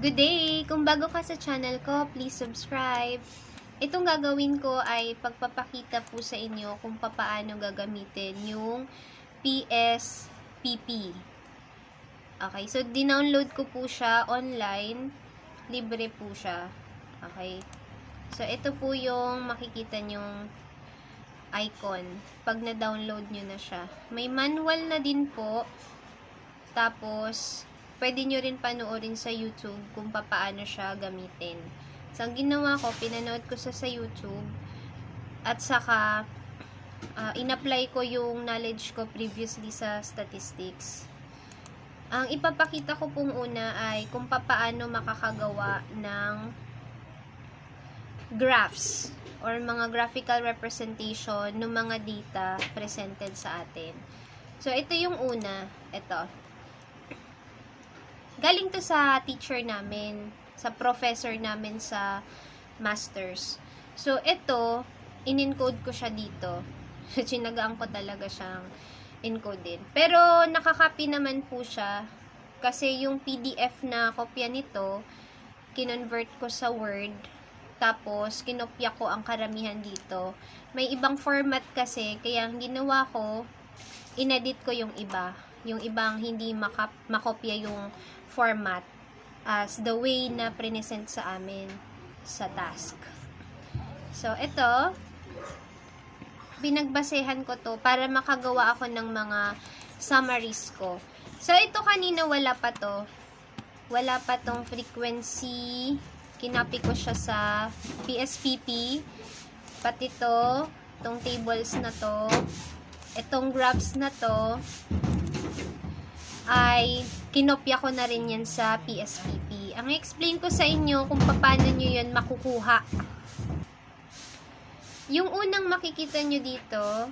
Good day! Kung bago ka sa channel ko, please subscribe. Itong gagawin ko ay pagpapakita po sa inyo kung paano gagamitin yung PSPP. Okay, so dinownload ko po siya online. Libre po siya. Okay. So ito po yung makikita nyong icon pag na-download nyo na siya. May manual na din po. Tapos, pwede nyo rin panoorin sa YouTube kung paano siya gamitin. So, ang ginawa ko, pinanood ko sa YouTube at saka in-apply ko yung knowledge ko previously sa statistics. Ang ipapakita ko pong una ay kung paano makakagawa ng graphs or mga graphical representation ng mga data presented sa atin. So, ito yung una. Ito. Galing to sa teacher namin, sa professor namin sa masters. So, ito, in-encode ko siya dito. Sinagaan ko talaga siyang encoded. Pero, nakakopy naman po siya. Kasi yung PDF na kopya nito, kinonvert ko sa Word. Tapos, kinopya ko ang karamihan dito. May ibang format kasi, kaya ang ginawa ko, inedit ko yung iba. Yung ibang hindi makopya yung format as the way na present sa amin sa task. So, ito, binagbasehan ko to para makagawa ako ng mga summaries ko. So, ito kanina wala pa to. Wala pa tong frequency. Kinapi ko siya sa PSPP. Pati to, itong tables na to, itong graphs na to, ay kinopya ko na rin yan sa PSPP. Ang explain ko sa inyo kung paano nyo yun makukuha. Yung unang makikita nyo dito,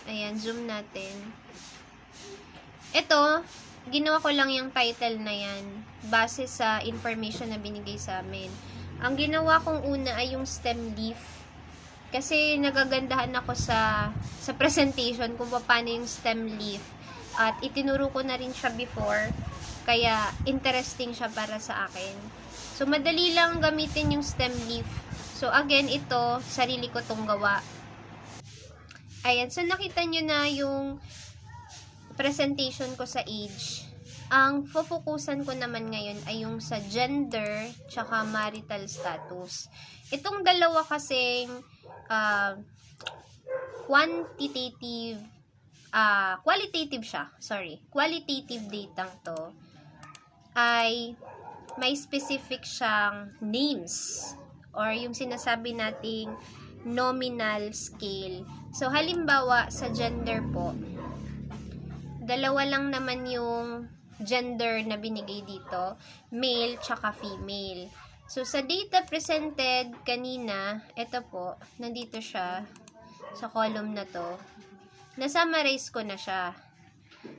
ayan, zoom natin. Ito, ginawa ko lang yung title na yan base sa information na binigay sa amin. Ang ginawa kong una ay yung stem leaf. Kasi nagagandahan ako sa presentation kung paano yung stem leaf. At itinuro ko na rin siya before. Kaya interesting siya para sa akin. So, madali lang gamitin yung stem leaf. So, again, ito, sarili ko tong gawa. Ayan. So, nakita nyo na yung presentation ko sa age. Ang focusan ko naman ngayon ay yung sa gender tsaka marital status. Itong dalawa kasing qualitative siya, qualitative data to ay may specific siyang names or yung sinasabi nating nominal scale. So, halimbawa sa gender po, dalawa lang naman yung gender na binigay dito, male tsaka female. So, sa data presented kanina, ito po, nandito siya sa column na to. Na-summarize ko na siya.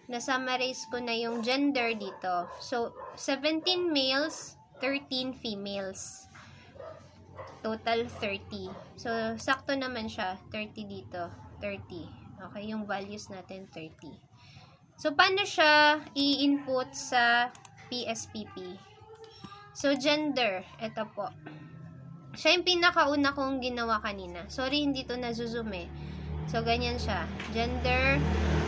Na-summarize ko na yung gender dito. So, 17 males, 13 females. Total 30. So, sakto naman siya. 30 dito. 30. Okay, yung values natin 30. So, paano siya i-input sa PSPP? So, gender. Ito po. Siya yung pinakauna kong ginawa kanina. Sorry, hindi to na-zoom eh. So, ganyan siya. Gender.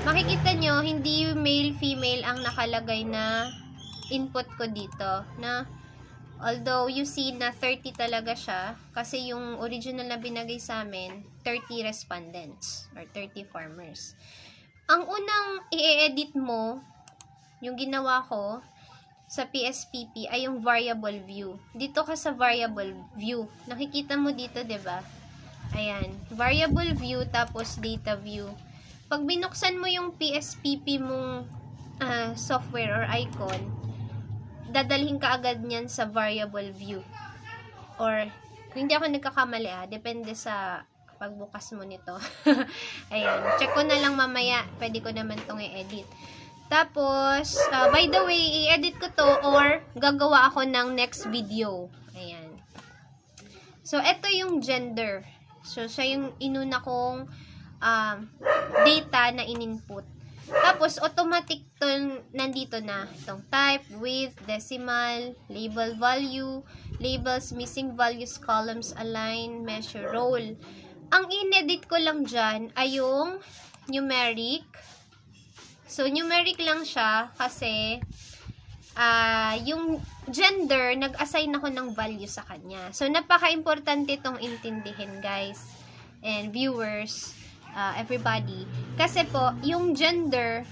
Makikita nyo, hindi male, female ang nakalagay na input ko dito. Na, although you see na 30 talaga siya, kasi yung original na binagay sa amin, 30 respondents or 30 farmers. Ang unang i-edit mo, yung ginawa ko sa PSPP ay yung variable view. Dito ka sa variable view. Nakikita mo dito, 'di ba? Ayan, variable view tapos data view. Pag binuksan mo yung PSPP mong software or icon, dadalhin ka agad niyan sa variable view. Or, kung hindi ako nagkakamali depende sa pagbukas mo nito. Ayan, check ko na lang mamaya. Pwede ko naman itong i-edit. Tapos, by the way, i-edit ko to or gagawa ako ng next video. Ayan. So, ito yung gender. So, siya yung inuna kong data na in-input. Tapos, automatic to, nandito na. Itong type, width, decimal, label value, labels, missing values, columns, align, measure, roll. Ang inedit ko lang dyan ay yung numeric. So, numeric lang siya kasi yung gender, nag-assign ako ng value sa kanya. So, napaka-importante itong intindihin, guys, and viewers, everybody. Kasi po, yung gender,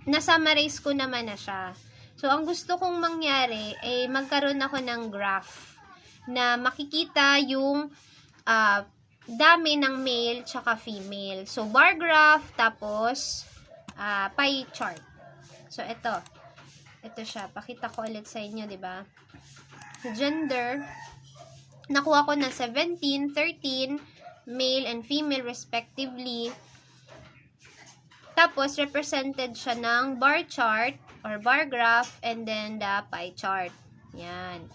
na-summarize ko naman na siya. So, ang gusto kong mangyari, ay magkaroon ako ng graph na makikita yung dami ng male tsaka female. So, bar graph, tapos pie chart. So, ito siya. Pakita ko ulit sa inyo, di ba? Gender, nakuha ko na 17, 13, male and female respectively. Tapos, represented siya ng bar chart or bar graph and then the pie chart. Yan.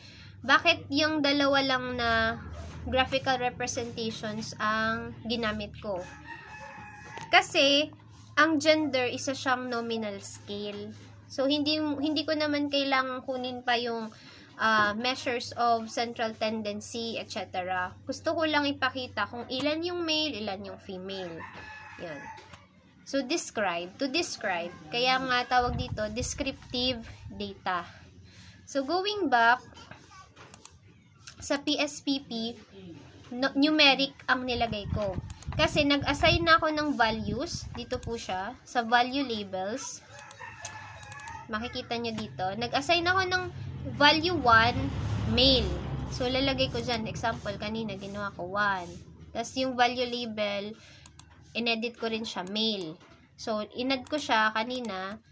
Bakit yung dalawa lang na graphical representations ang ginamit ko? Kasi, ang gender, isa siyang nominal scale. So, hindi ko naman kailangan kunin pa yung measures of central tendency, etc. Gusto ko lang ipakita kung ilan yung male, ilan yung female. Yan. So, to describe. Kaya nga tawag dito, descriptive data. So, going back sa PSPP, numeric ang nilagay ko. Kasi nag-assign na ako ng values. Dito po siya, sa value labels. Makikita nyo dito. Nag-assign ako ng value 1, male. So, lalagay ko dyan. Example, kanina ginawa ko 1. Tapos, yung value label, inedit ko rin siya, male. So, inad ko siya kanina.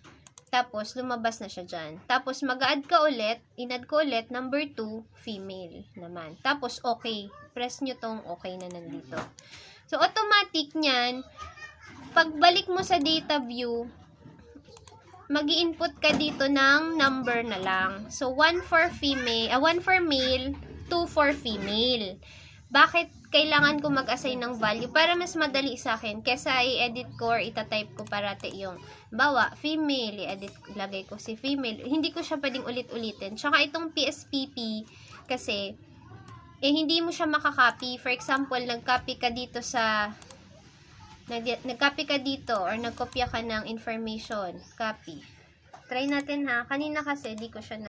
Tapos, lumabas na siya dyan. Tapos, mag-add ka ulit. Inad ko ulit, number 2, female naman. Tapos, okay. Press nyo tong okay na nandito. So, automatic nyan, pagbalik mo sa data view, mag-i-input ka dito ng number na lang. So, 1 for male, 2 for female. Bakit kailangan ko mag-assign ng value? Para mas madali sa akin. Kesa i-edit ko or itatype ko parate yung bawa, female, lagay ko si female. Hindi ko siya pwedeng ulit-ulitin. Tsaka itong PSPP, kasi, hindi mo siya makakopy. For example, nag-copy ka dito or nagkopya ka ng information. Copy. Try natin ha. Kanina kasi, di ko siya